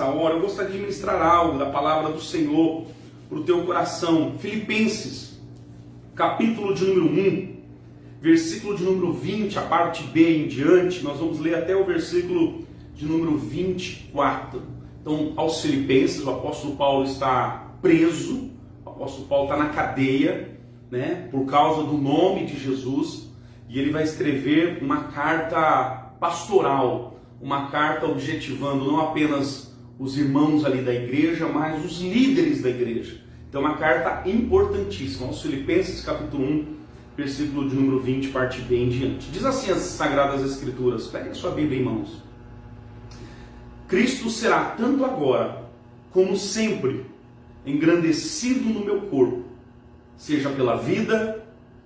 nessa hora, eu gostaria de ministrar algo da palavra do Senhor para o teu coração. Filipenses, capítulo de número 1, versículo de número 20, a parte B em diante, nós vamos ler até o versículo de número 24. Então, aos Filipenses, o apóstolo Paulo está preso, o apóstolo Paulo está na cadeia, né, por causa do nome de Jesus, e ele vai escrever uma carta pastoral, uma carta objetivando não apenas os irmãos ali da igreja, mas os líderes da igreja. Então, uma carta importantíssima, aos Filipenses, capítulo 1, versículo de número 20, parte B em diante. Diz assim as Sagradas Escrituras, pegue a sua Bíblia em mãos. Cristo será tanto agora, como sempre, engrandecido no meu corpo, seja pela vida,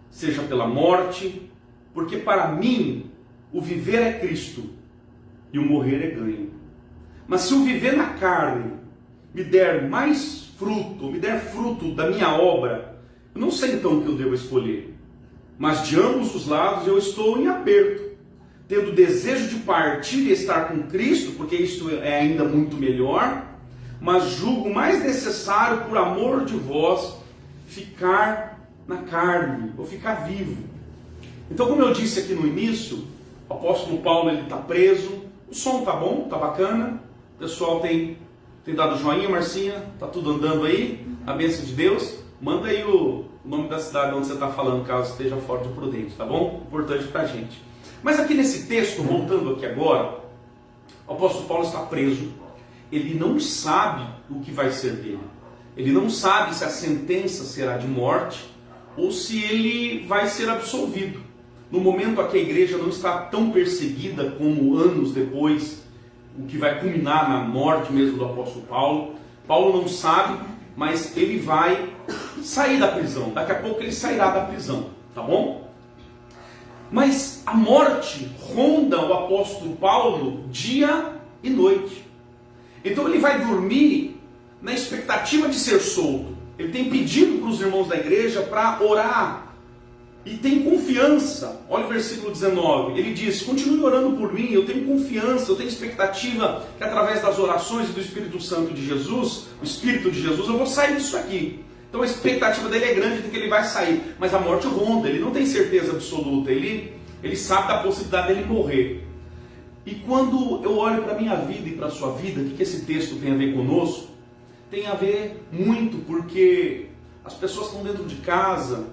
seja pela morte, porque para mim o viver é Cristo e o morrer é ganho. Mas se o viver na carne me der mais fruto, me der fruto da minha obra, eu não sei então o que eu devo escolher. Mas de ambos os lados eu estou em aperto, tendo desejo de partir e estar com Cristo, porque isto é ainda muito melhor, mas julgo mais necessário, por amor de vós, ficar na carne, ou ficar vivo. Então, como eu disse aqui no início, o apóstolo Paulo está preso, o som está bom, está bacana, o pessoal tem dado joinha, Marcinha, está tudo andando aí, a bênção de Deus. Manda aí o nome da cidade onde você está falando, caso esteja fora de Prudente, tá bom? Importante para a gente. Mas aqui nesse texto, voltando aqui agora, o apóstolo Paulo está preso, ele não sabe o que vai ser dele, ele não sabe se a sentença será de morte ou se ele vai ser absolvido. No momento em que a igreja não está tão perseguida como anos depois, o que vai culminar na morte mesmo do apóstolo Paulo, Paulo não sabe, mas ele vai sair da prisão, daqui a pouco ele sairá da prisão, tá bom? Mas a morte ronda o apóstolo Paulo dia e noite. Então ele vai dormir na expectativa de ser solto. Ele tem pedido para os irmãos da igreja para orar e tem confiança. Olha o versículo 19, ele diz: continue orando por mim, eu tenho confiança, eu tenho expectativa que através das orações e do Espírito Santo de Jesus, o Espírito de Jesus, eu vou sair disso aqui. Então a expectativa dele é grande de que ele vai sair, mas a morte ronda, ele não tem certeza absoluta, ele sabe da possibilidade dele morrer. E quando eu olho para a minha vida e para a sua vida, o que esse texto tem a ver conosco? Tem a ver muito, porque as pessoas estão dentro de casa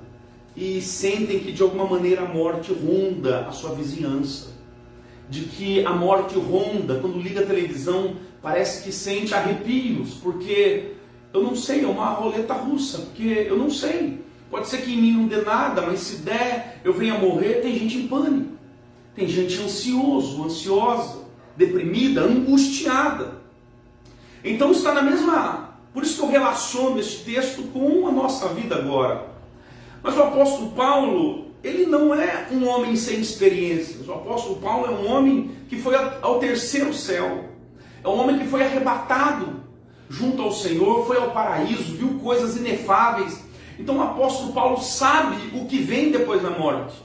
e sentem que de alguma maneira a morte ronda a sua vizinhança, de que a morte ronda, quando liga a televisão, parece que sente arrepios, porque eu não sei, é uma roleta russa, porque eu não sei, pode ser que em mim não dê nada, mas se der, eu venha morrer. Tem gente em pânico, tem gente ansiosa, deprimida, angustiada. Então está na mesma, por isso que eu relaciono este texto com a nossa vida agora. Mas o apóstolo Paulo, ele não é um homem sem experiências. O apóstolo Paulo é um homem que foi ao terceiro céu. É um homem que foi arrebatado junto ao Senhor, foi ao paraíso, viu coisas inefáveis. Então o apóstolo Paulo sabe o que vem depois da morte.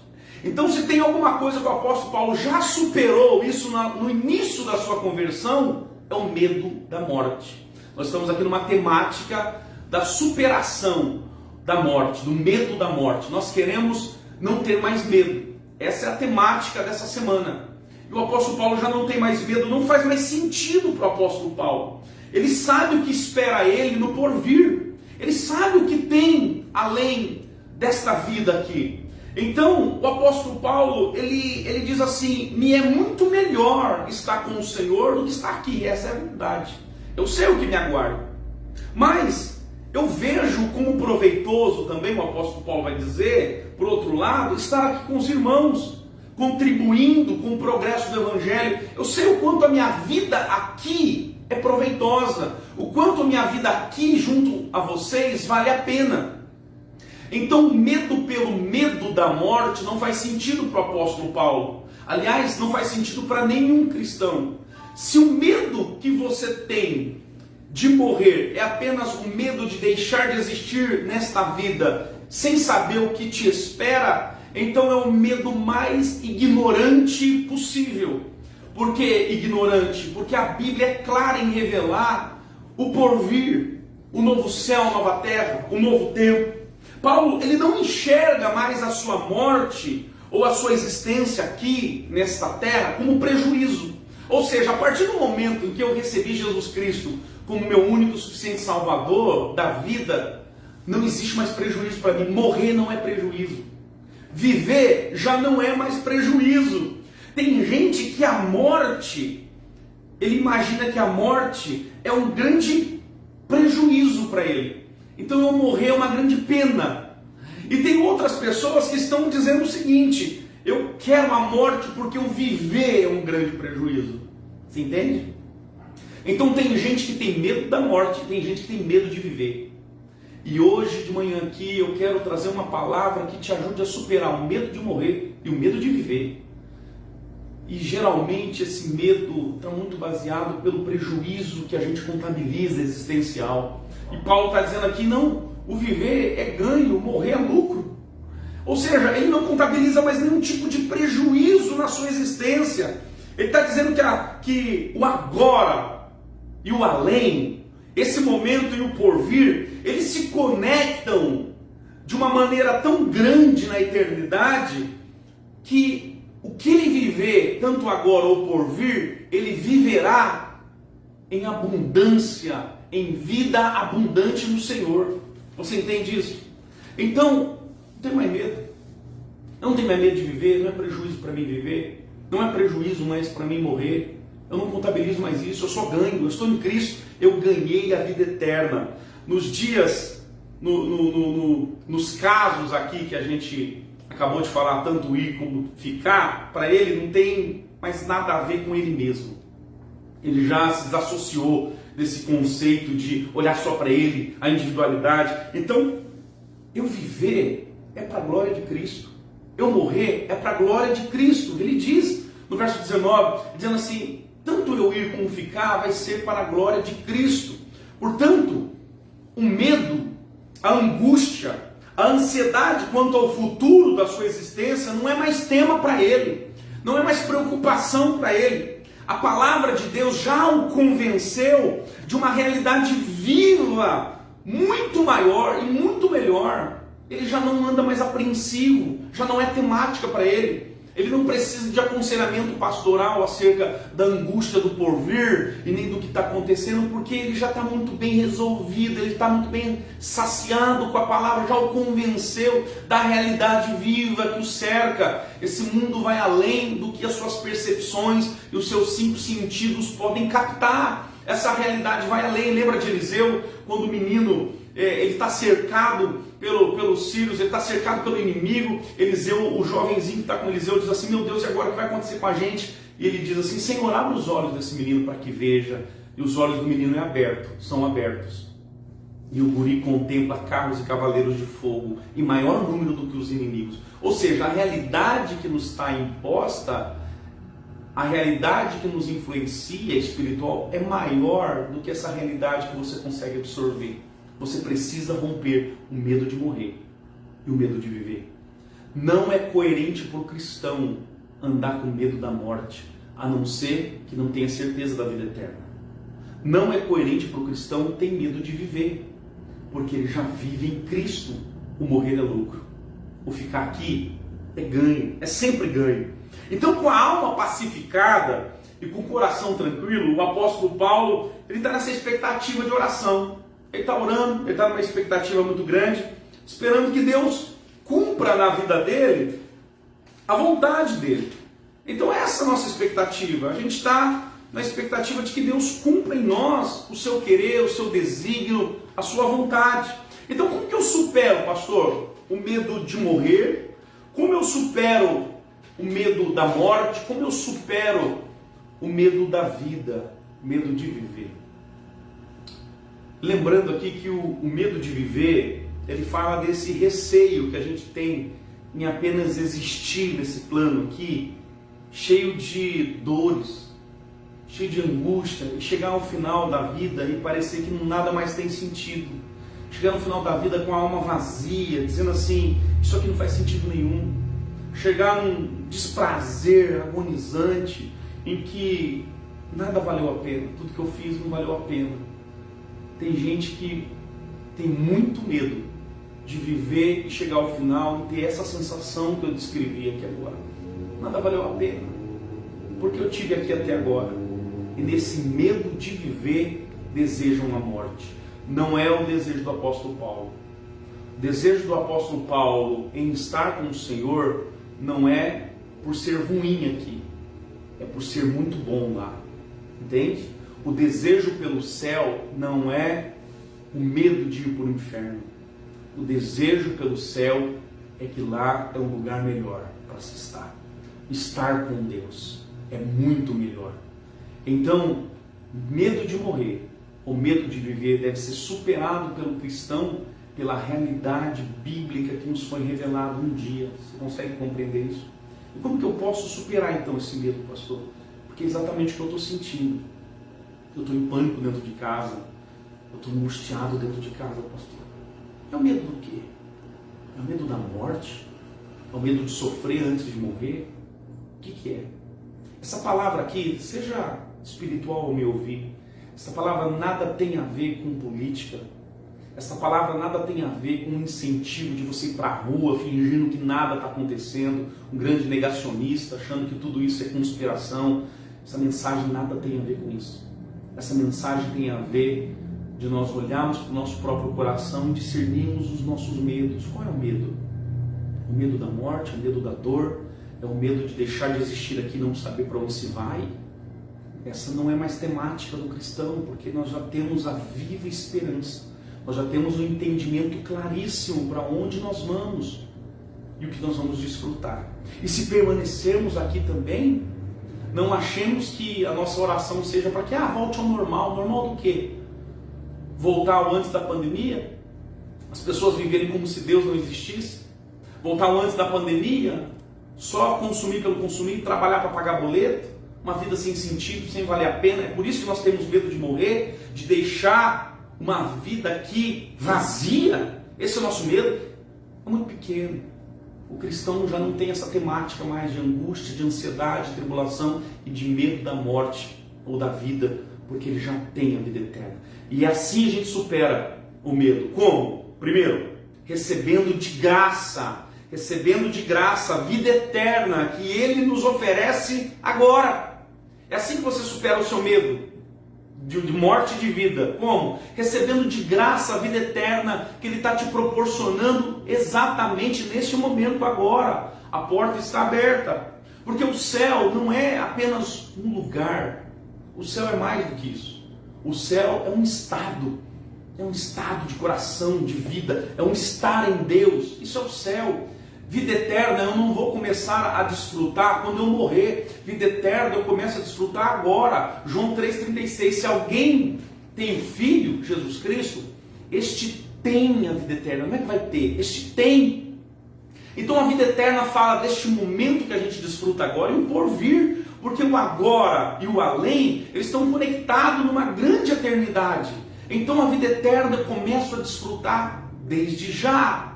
Então, se tem alguma coisa que o apóstolo Paulo já superou, isso no início da sua conversão, é o medo da morte. Nós estamos aqui numa temática da superação da morte, do medo da morte. Nós queremos não ter mais medo. Essa é a temática dessa semana. E o apóstolo Paulo já não tem mais medo, não faz mais sentido para o apóstolo Paulo. Ele sabe o que espera ele no porvir. Ele sabe o que tem além desta vida aqui. Então, o apóstolo Paulo, ele diz assim: me é muito melhor estar com o Senhor do que estar aqui. Essa é a verdade. Eu sei o que me aguarda. Mas eu vejo como proveitoso também, o apóstolo Paulo vai dizer, por outro lado, estar aqui com os irmãos, contribuindo com o progresso do Evangelho. Eu sei o quanto a minha vida aqui é proveitosa, o quanto a minha vida aqui junto a vocês vale a pena. Então, medo pelo medo da morte não faz sentido para o apóstolo Paulo. Aliás, não faz sentido para nenhum cristão. Se o medo que você tem de morrer é apenas o medo de deixar de existir nesta vida, sem saber o que te espera, então é o medo mais ignorante possível. Por que ignorante? Porque a Bíblia é clara em revelar o porvir, o novo céu, a nova terra, o novo tempo. Paulo, ele não enxerga mais a sua morte ou a sua existência aqui nesta terra como prejuízo. Ou seja, a partir do momento em que eu recebi Jesus Cristo como meu único e suficiente Salvador da vida, não existe mais prejuízo para mim. Morrer não é prejuízo. Viver já não é mais prejuízo. Tem gente que a morte, ele imagina que a morte é um grande prejuízo para ele. Então eu morrer é uma grande pena. E tem outras pessoas que estão dizendo o seguinte: eu quero a morte porque o viver é um grande prejuízo. Você entende? Então tem gente que tem medo da morte, tem gente que tem medo de viver. E hoje de manhã aqui eu quero trazer uma palavra que te ajude a superar o medo de morrer e o medo de viver. E geralmente esse medo está muito baseado pelo prejuízo que a gente contabiliza existencial. E Paulo está dizendo aqui, não, o viver é ganho, o morrer é lucro. Ou seja, ele não contabiliza mais nenhum tipo de prejuízo na sua existência. Ele está dizendo que o agora e o além, esse momento e o porvir, eles se conectam de uma maneira tão grande na eternidade que o que ele viver, tanto agora ou por vir, ele viverá em abundância, em vida abundante no Senhor. Você entende isso? Então, não tem mais medo. Eu não tenho mais medo de viver, não é prejuízo para mim viver, não é prejuízo mais para mim morrer. Eu não contabilizo mais isso, eu só ganho, eu estou em Cristo, eu ganhei a vida eterna. Nos dias, nos casos aqui que a gente acabou de falar, tanto ir como ficar, para ele não tem mais nada a ver com ele mesmo. Ele já se desassociou desse conceito de olhar só para ele, a individualidade. Então, eu viver é para a glória de Cristo. Eu morrer é para a glória de Cristo. Ele diz no verso 19, dizendo assim, tanto eu ir como ficar vai ser para a glória de Cristo. Portanto, o medo, a angústia, a ansiedade quanto ao futuro da sua existência não é mais tema para ele, não é mais preocupação para ele. A palavra de Deus já o convenceu de uma realidade viva, muito maior e muito melhor. Ele já não anda mais apreensivo, já não é temática para ele. Ele não precisa de aconselhamento pastoral acerca da angústia do porvir e nem do que está acontecendo, porque ele já está muito bem resolvido, ele está muito bem saciado com a palavra, já o convenceu da realidade viva que o cerca. Esse mundo vai além do que as suas percepções e os seus 5 sentidos podem captar. Essa realidade vai além. Lembra de Eliseu, quando o menino ele está cercado pelos sírios, ele está cercado pelo inimigo. Eliseu, o jovenzinho que está com Eliseu, diz assim, meu Deus, e agora o que vai acontecer com a gente? E ele diz assim, Senhor, abre os olhos desse menino para que veja. E os olhos do menino são abertos. E o guri contempla carros e cavaleiros de fogo, em maior número do que os inimigos. Ou seja, a realidade que nos está imposta, a realidade que nos influencia espiritual é maior do que essa realidade que você consegue absorver. Você precisa romper o medo de morrer e o medo de viver. Não é coerente para o cristão andar com medo da morte, a não ser que não tenha certeza da vida eterna. Não é coerente para o cristão ter medo de viver, porque ele já vive em Cristo. O morrer é lucro. O ficar aqui é ganho, é sempre ganho. Então, com a alma pacificada e com o coração tranquilo, o apóstolo Paulo ele está nessa expectativa de oração. Ele está orando, ele está numa expectativa muito grande, esperando que Deus cumpra na vida dele a vontade dele. Então essa é a nossa expectativa. A gente está na expectativa de que Deus cumpra em nós o seu querer, o seu desígnio, a sua vontade. Então como que eu supero, pastor, o medo de morrer? Como eu supero o medo da morte? Como eu supero o medo da vida, o medo de viver? Lembrando aqui que o medo de viver, ele fala desse receio que a gente tem em apenas existir nesse plano aqui, cheio de dores, cheio de angústia, e chegar ao final da vida e parecer que nada mais tem sentido. Chegar no final da vida com a alma vazia, dizendo assim, isso aqui não faz sentido nenhum. Chegar num desprazer agonizante, em que nada valeu a pena, tudo que eu fiz não valeu a pena. Tem gente que tem muito medo de viver e chegar ao final e ter essa sensação que eu descrevi aqui agora. Nada valeu a pena, porque eu tive aqui até agora. E nesse medo de viver, desejam a morte. Não é o desejo do apóstolo Paulo. O desejo do apóstolo Paulo em estar com o Senhor não é por ser ruim aqui, é por ser muito bom lá. Entende? O desejo pelo céu não é o medo de ir para o inferno. O desejo pelo céu é que lá é um lugar melhor para se estar. Estar com Deus é muito melhor. Então, medo de morrer ou medo de viver deve ser superado pelo cristão pela realidade bíblica que nos foi revelada um dia. Você consegue compreender isso? E como que eu posso superar então esse medo, pastor? Porque é exatamente o que eu estou sentindo. Eu estou em pânico dentro de casa. Eu estou angustiado dentro de casa, pastor. É o medo do quê? É o medo da morte? É o medo de sofrer antes de morrer? O que é? Essa palavra aqui, seja espiritual ou me ouvir, essa palavra nada tem a ver com política. Essa palavra nada tem a ver com um incentivo de você ir para a rua fingindo que nada está acontecendo, um grande negacionista achando que tudo isso é conspiração. Essa mensagem nada tem a ver com isso. Essa mensagem tem a ver de nós olharmos para o nosso próprio coração e discernirmos os nossos medos. Qual é o medo? O medo da morte, o medo da dor, é o medo de deixar de existir aqui e não saber para onde se vai. Essa não é mais temática do cristão, porque nós já temos a viva esperança. Nós já temos um entendimento claríssimo para onde nós vamos e o que nós vamos desfrutar. E se permanecermos aqui também, não achemos que a nossa oração seja para que volte ao normal. Normal do quê? Voltar ao antes da pandemia? As pessoas viverem como se Deus não existisse? Voltar ao antes da pandemia? Só consumir pelo consumir, trabalhar para pagar boleto? Uma vida sem sentido, sem valer a pena? É por isso que nós temos medo de morrer, de deixar uma vida aqui vazia? Esse é o nosso medo? É muito pequeno. O cristão já não tem essa temática mais de angústia, de ansiedade, de tribulação e de medo da morte ou da vida, porque ele já tem a vida eterna. E assim a gente supera o medo. Como? Primeiro, recebendo de graça a vida eterna que Ele nos oferece agora. É assim que você supera o seu medo de morte e de vida. Como? Recebendo de graça a vida eterna que Ele está te proporcionando exatamente neste momento agora. A porta está aberta. Porque o céu não é apenas um lugar. O céu é mais do que isso. O céu é um estado de coração, de vida, é um estar em Deus. Isso é o céu. Vida eterna eu não vou começar a desfrutar quando eu morrer. Vida eterna eu começo a desfrutar agora. João 3,36. Se alguém tem filho, Jesus Cristo, este tem a vida eterna. Não é que vai ter, este tem. Então a vida eterna fala deste momento que a gente desfruta agora e o porvir. Porque o agora e o além, eles estão conectados numa grande eternidade. Então a vida eterna eu começo a desfrutar desde já.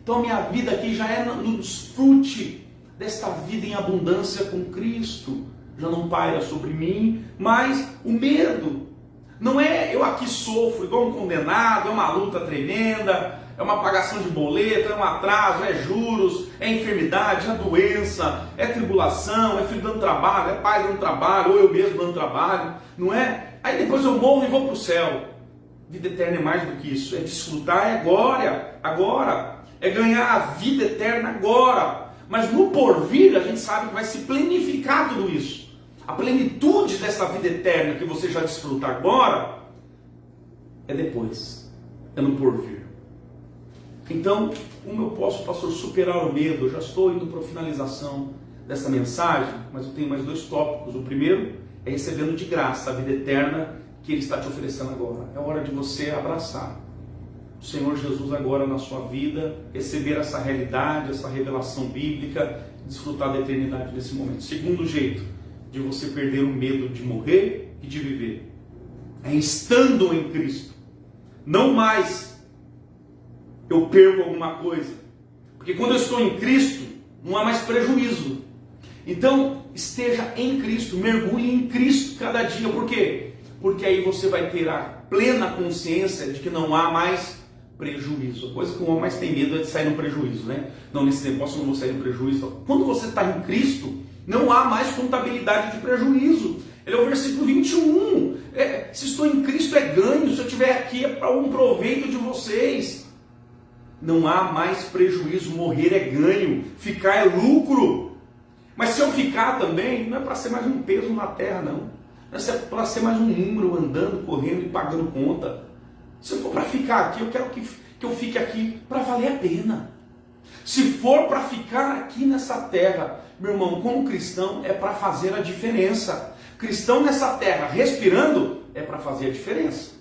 Então a minha vida aqui já é no desfrute desta vida em abundância com Cristo. Já não paira sobre mim, mas o medo. Não é eu aqui sofro igual um condenado, é uma luta tremenda, é uma pagação de boleto, é um atraso, é juros, é enfermidade, é doença, é tribulação, é filho dando trabalho, é pai dando trabalho, ou eu mesmo dando trabalho, não é? Aí depois eu morro e vou para o céu. Vida eterna é mais do que isso, é desfrutar, é glória, agora, é ganhar a vida eterna agora. Mas no porvir a gente sabe que vai se planificar tudo isso. A plenitude dessa vida eterna que você já desfruta agora é depois, é no porvir. Então, como eu posso, pastor, superar o medo? Eu já estou indo para a finalização dessa mensagem, mas eu tenho mais 2 tópicos. O primeiro é recebendo de graça a vida eterna que Ele está te oferecendo agora. É hora de você abraçar o Senhor Jesus agora na sua vida, receber essa realidade, essa revelação bíblica, desfrutar da eternidade nesse momento. Segundo jeito de você perder o medo de morrer e de viver é estando em Cristo. Não mais eu perco alguma coisa. Porque quando eu estou em Cristo, não há mais prejuízo. Então, esteja em Cristo, mergulhe em Cristo cada dia. Por quê? Porque aí você vai ter a plena consciência de que não há mais prejuízo. A coisa que o homem mais tem medo é de sair no prejuízo, né? Não, nesse negócio eu não vou sair no prejuízo. Quando você está em Cristo, não há mais contabilidade de prejuízo. Ele é o versículo 21. Se estou em Cristo é ganho, se eu estiver aqui é para um proveito de vocês. Não há mais prejuízo, morrer é ganho, ficar é lucro. Mas se eu ficar também, não é para ser mais um peso na terra, não. Não é para ser mais um número andando, correndo e pagando conta. Se for para ficar aqui, eu quero que eu fique aqui para valer a pena. Se for para ficar aqui nessa terra, meu irmão, como cristão, é para fazer a diferença. Cristão nessa terra, respirando, é para fazer a diferença.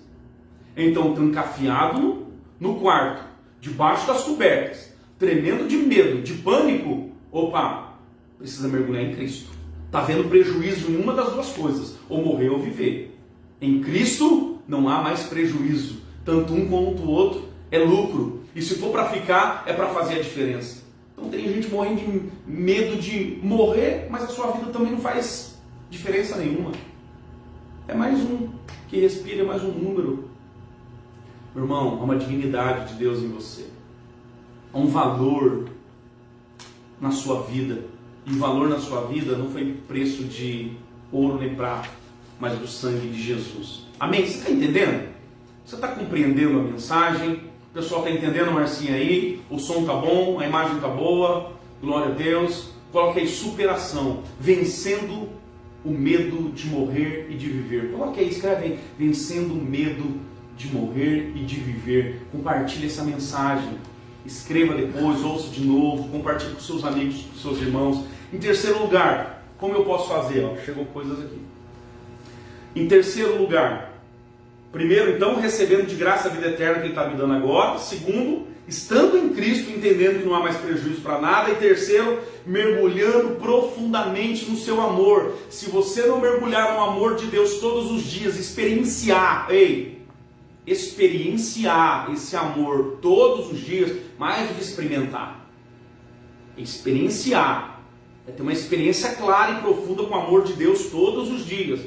Então, trancafiado no quarto, debaixo das cobertas, tremendo de medo, de pânico, opa, precisa mergulhar em Cristo. Está vendo prejuízo em uma das duas coisas, ou morrer ou viver. Em Cristo não há mais prejuízo, tanto um quanto o outro é lucro. E se for para ficar, é para fazer a diferença. Então tem gente morrendo de medo de morrer, mas a sua vida também não faz diferença nenhuma. É mais um que respira, é mais um número. Meu irmão, há uma dignidade de Deus em você. Há um valor na sua vida. E o valor na sua vida não foi preço de ouro nem prata, mas do sangue de Jesus. Amém? Você está entendendo? Você está compreendendo a mensagem? O pessoal está entendendo, Marcinha, aí? O som está bom, a imagem está boa, glória a Deus. Coloque aí superação, vencendo o medo de morrer e de viver. Coloque aí, escreve aí, vencendo o medo de morrer e de viver. Compartilhe essa mensagem. Escreva depois, ouça de novo, compartilhe com seus amigos, com seus irmãos. Em terceiro lugar, como eu posso fazer? Ó, chegou coisas aqui. Em terceiro lugar, primeiro, então, recebendo de graça a vida eterna que Ele está me dando agora. Segundo, estando em Cristo, entendendo que não há mais prejuízo para nada. E terceiro, mergulhando profundamente no seu amor. Se você não mergulhar no amor de Deus todos os dias, experienciar esse amor todos os dias, mais do que experimentar. Experienciar. É ter uma experiência clara e profunda com o amor de Deus todos os dias.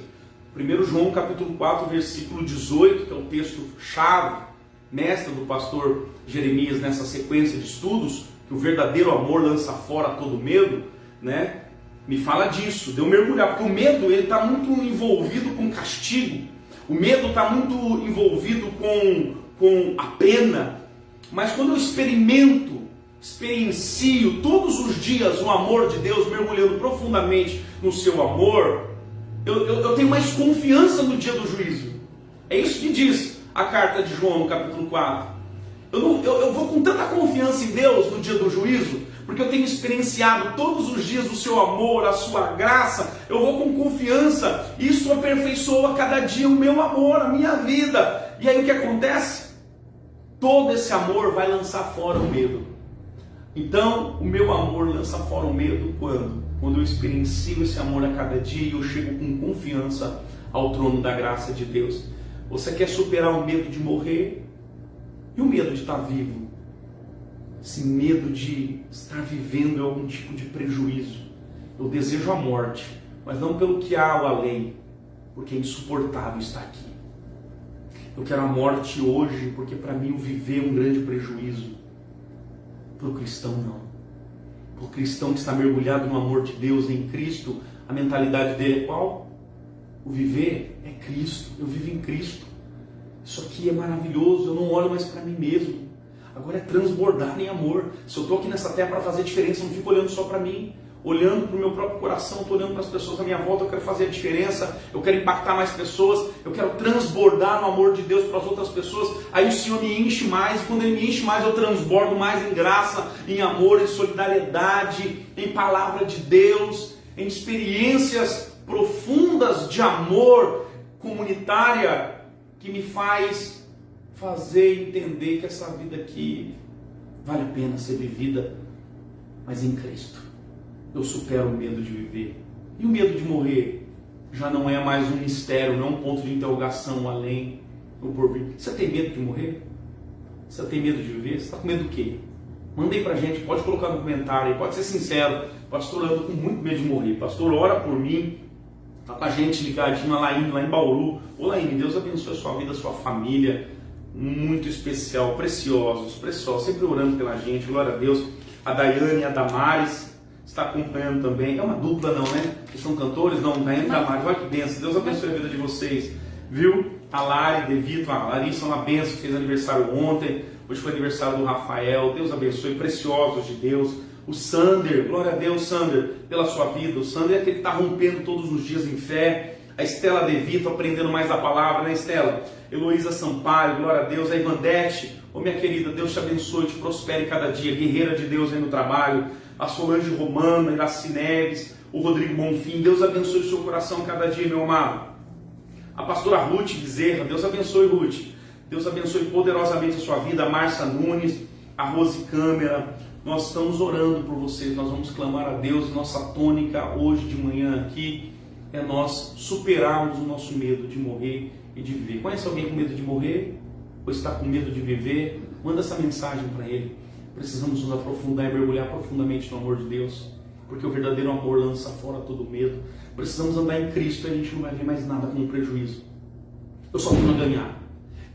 1 João capítulo 4, versículo 18, que é o texto-chave, mestre do pastor Jeremias nessa sequência de estudos, que o verdadeiro amor lança fora todo medo, né? Me fala disso, de eu mergulhar, porque o medo ele está muito envolvido com castigo, o medo está muito envolvido com a pena, mas quando eu experiencio todos os dias o amor de Deus, mergulhando profundamente no seu amor, eu tenho mais confiança no dia do juízo. É isso que diz a carta de João, capítulo 4. Eu vou com tanta confiança em Deus no dia do juízo, porque eu tenho experienciado todos os dias o seu amor, a sua graça. Eu vou com confiança. Isso aperfeiçoa cada dia o meu amor, a minha vida. E aí o que acontece? Todo esse amor vai lançar fora o medo. Então, o meu amor lança fora o medo quando? Quando eu experiencio esse amor a cada dia e eu chego com confiança ao trono da graça de Deus. Você quer superar o medo de morrer? E o medo de estar vivo? Esse medo de estar vivendo é algum tipo de prejuízo. Eu desejo a morte, mas não pelo que há além, porque é insuportável estar aqui. Eu quero a morte hoje, porque para mim o viver é um grande prejuízo. Para o cristão não. Para o cristão que está mergulhado no amor de Deus em Cristo, a mentalidade dele é qual? O viver é Cristo, eu vivo em Cristo. Isso aqui é maravilhoso, eu não olho mais para mim mesmo. Agora é transbordar em amor. Se eu estou aqui nessa terra para fazer diferença, eu não fico olhando só para mim, olhando para o meu próprio coração, estou olhando para as pessoas à minha volta, eu quero fazer a diferença, eu quero impactar mais pessoas, eu quero transbordar no amor de Deus para as outras pessoas. Aí o Senhor me enche mais, e quando Ele me enche mais, eu transbordo mais em graça, em amor, em solidariedade, em palavra de Deus, em experiências profundas de amor comunitária, que me faz fazer entender que essa vida aqui vale a pena ser vivida, mas em Cristo. Eu supero o medo de viver. E o medo de morrer já não é mais um mistério, não um ponto de interrogação além do porvir. Você tem medo de morrer? Você tem medo de viver? Você está com medo do quê? Manda aí pra gente, pode colocar no comentário, pode ser sincero. Pastor, eu ando com muito medo de morrer. Pastor, ora por mim. Tá com a gente ligadinho, a Laine, lá em Bauru. Ô Laine, Deus abençoe a sua vida, a sua família. Muito especial, preciosos, sempre orando pela gente. Glória a Deus. A Daiane e a Damares está acompanhando também. É uma dupla não, né? Que são cantores? Não, Daiane e Damares. Olha que bênção. Deus abençoe a vida de vocês. Viu? A Lari, Devito, a Larissa, uma bênção, fez aniversário ontem. Hoje foi aniversário do Rafael. Deus abençoe, preciosos de Deus. O Sander, glória a Deus, Sander, pela sua vida. O Sander é aquele que está rompendo todos os dias em fé. A Estela Devito, aprendendo mais da palavra, né, Estela? Heloísa Sampaio, glória a Deus. A Ivandete, ô minha querida, Deus te abençoe, te prospere cada dia. Guerreira de Deus aí no trabalho. A Solange Romano, Iraci Neves, o Rodrigo Bonfim. Deus abençoe o seu coração cada dia, meu amado. A pastora Ruth Bezerra, Deus abençoe, Ruth. Deus abençoe poderosamente a sua vida. A Márcia Nunes, a Rose Câmara. Nós estamos orando por vocês, nós vamos clamar a Deus. Nossa tônica hoje de manhã aqui é nós superarmos o nosso medo de morrer e de viver. Conhece alguém com medo de morrer? Ou está com medo de viver? Manda essa mensagem para ele. Precisamos nos aprofundar e mergulhar profundamente no amor de Deus, porque o verdadeiro amor lança fora todo medo. Precisamos andar em Cristo e a gente não vai ver mais nada como prejuízo. Eu só tenho a ganhar.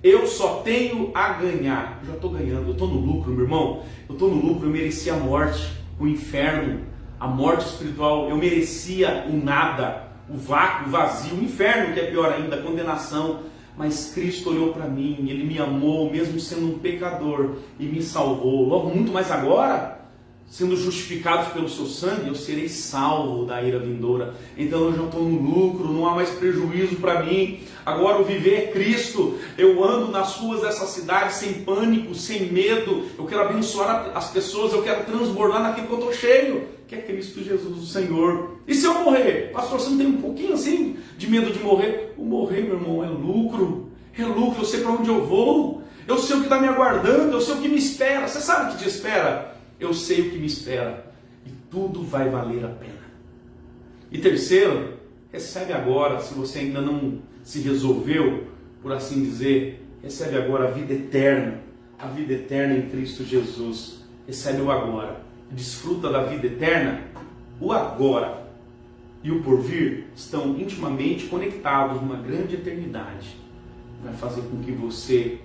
Eu só tenho a ganhar. Eu já estou ganhando, eu estou no lucro, meu irmão. Eu estou no lucro, eu mereci a morte, o inferno, a morte espiritual. Eu merecia o nada, o vácuo, o vazio, o inferno, que é pior ainda, a condenação. Mas Cristo olhou para mim, Ele me amou, mesmo sendo um pecador, e me salvou. Logo, muito mais agora, sendo justificados pelo seu sangue, eu serei salvo da ira vindoura. Então eu já estou no lucro, não há mais prejuízo para mim. Agora o viver é Cristo. Eu ando nas ruas dessa cidade sem pânico, sem medo. Eu quero abençoar as pessoas, eu quero transbordar naquilo que eu estou cheio, que é Cristo Jesus, o Senhor. E se eu morrer? Pastor, você não tem um pouquinho assim de medo de morrer? O morrer, meu irmão, é lucro. É lucro, eu sei para onde eu vou. Eu sei o que está me aguardando, eu sei o que me espera. Você sabe o que te espera? Eu sei o que me espera e tudo vai valer a pena. E terceiro, recebe agora, se você ainda não se resolveu, por assim dizer, recebe agora a vida eterna em Cristo Jesus. Recebe o agora, desfruta da vida eterna. O agora e o porvir estão intimamente conectados numa grande eternidade. Vai fazer com que você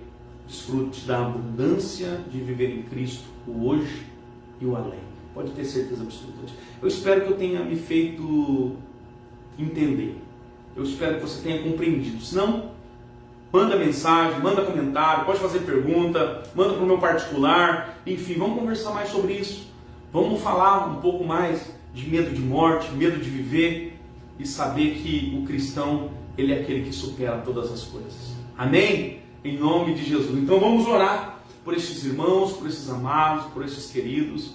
desfrute da abundância de viver em Cristo, o hoje e o além. Pode ter certeza absoluta. Eu espero que eu tenha me feito entender. Eu espero que você tenha compreendido. Se não, manda mensagem, manda comentário, pode fazer pergunta, manda para o meu particular. Enfim, vamos conversar mais sobre isso. Vamos falar um pouco mais de medo de morte, medo de viver e saber que o cristão, ele é aquele que supera todas as coisas. Amém? Em nome de Jesus. Então vamos orar por estes irmãos, por esses amados, por esses queridos.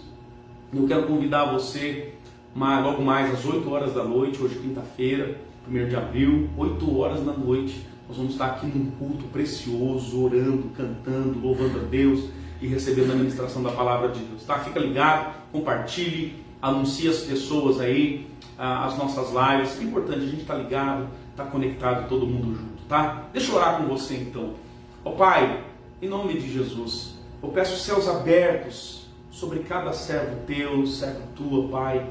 Eu quero convidar você logo mais às 8 horas da noite, hoje quinta-feira, 1º de abril, 8 horas da noite. Nós vamos estar aqui num culto precioso, orando, cantando, louvando a Deus e recebendo a ministração da palavra de Deus. Tá? Fica ligado, compartilhe, anuncie as pessoas aí, as nossas lives. É importante a gente estar ligado, estar conectado, todo mundo junto, tá? Deixa eu orar com você então. Ó Pai, em nome de Jesus, eu peço céus abertos sobre cada servo teu, servo tua, Pai.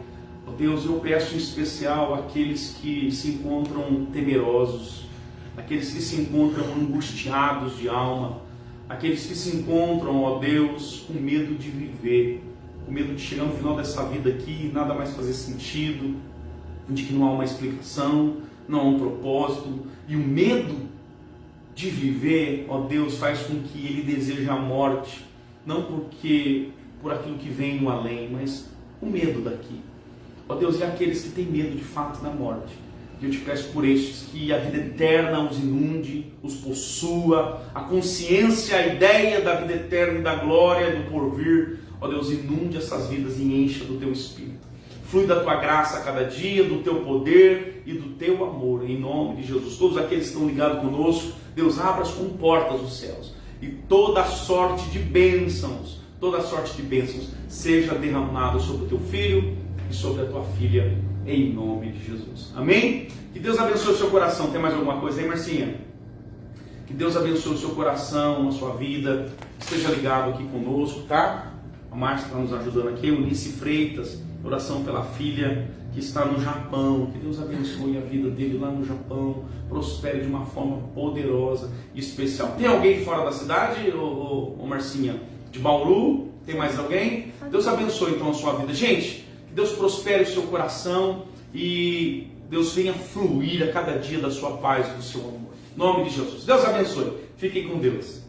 Ó Deus, eu peço em especial aqueles que se encontram temerosos, aqueles que se encontram angustiados de alma, aqueles que se encontram, ó Deus, com medo de viver, com medo de chegar no final dessa vida aqui e nada mais fazer sentido, de que não há uma explicação, não há um propósito, e o medo de viver, ó Deus, faz com que ele deseje a morte, não por aquilo que vem no além, mas com medo daqui. Ó Deus, e aqueles que têm medo de fato da morte, eu te peço por estes que a vida eterna os inunde, os possua, a consciência, a ideia da vida eterna e da glória do porvir, ó Deus, inunde essas vidas e encha do teu Espírito. Flui da tua graça a cada dia, do teu poder e do teu amor, em nome de Jesus. Todos aqueles que estão ligados conosco, Deus, abra as comportas dos céus e toda sorte de bênçãos, seja derramada sobre o teu filho e sobre a tua filha, em nome de Jesus. Amém? Que Deus abençoe o seu coração. Tem mais alguma coisa aí, Marcinha? Que Deus abençoe o seu coração, a sua vida. Esteja ligado aqui conosco, tá? A Márcia está nos ajudando aqui, Eunice Freitas, oração pela filha que está no Japão. Que Deus abençoe a vida dele lá no Japão, prospere de uma forma poderosa e especial. Tem alguém fora da cidade, ô Marcinha? De Bauru? Tem mais alguém? Deus abençoe então a sua vida. Gente, que Deus prospere o seu coração e Deus venha fluir a cada dia da sua paz, do seu amor. Em nome de Jesus. Deus abençoe. Fiquem com Deus.